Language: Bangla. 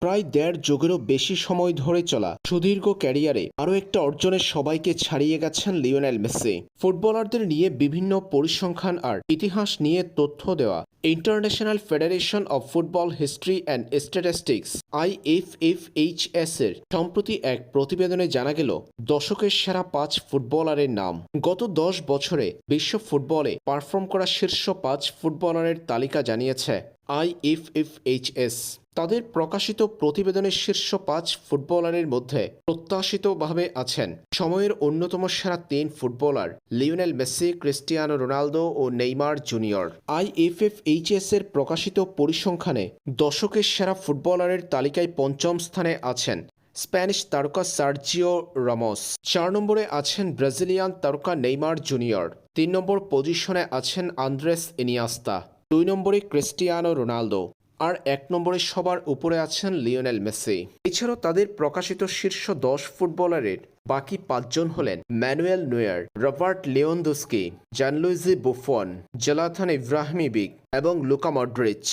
প্রায় দেড় যুগেরও বেশি সময় ধরে চলা সুদীর্ঘ ক্যারিয়ারে আরও একটা অর্জনের সবাইকে ছাড়িয়ে গেছেন লিওনেল মেসি। ফুটবলারদের নিয়ে বিভিন্ন পরিসংখ্যান আর ইতিহাস নিয়ে তথ্য দেওয়া international federation of football history and statistics IFFHS এর সম্প্রতি এক প্রতিবেদনে জানা গেল দশকের সেরা 5 ফুটবলারের নাম। গত 10 বছরে বিশ্ব ফুটবলে পারফর্ম করা শীর্ষ 5 ফুটবলারের তালিকা জানিয়েছে IFFHS। তাদের প্রকাশিত প্রতিবেদনের শীর্ষ 5 ফুটবলারের মধ্যে প্রত্যাশিতভাবে আছেন সময়ের অন্যতম সেরা 3 footballer Lionel Messi, Cristiano Ronaldo ও নেইমার জুনিয়র। IFFHS এর প্রকাশিত পরিসংখ্যানে দশকের সেরা ফুটবলারের তালিকায় 5ম স্থানে আছেন স্প্যানিশ তারকা সার্জিও রামোস। 4 নম্বরে আছেন ব্রাজিলিয়ান তারকা নেইমার জুনিয়র। 3 নম্বর পজিশনে আছেন আন্দ্রেস ইনিয়েস্তা। 2 নম্বরে ক্রিস্টিয়ানো রোনালদো। আর 1 নম্বরে সবার উপরে আছেন লিওনেল মেসি। এছাড়াও তাদের প্রকাশিত শীর্ষ 10 ফুটবলারের বাকি 5 জন হলেন Manuel Neuer, Robert Lewandowski, Gianluigi Buffon, Zlatan Ibrahimovic এবং লুকা মডরিচ।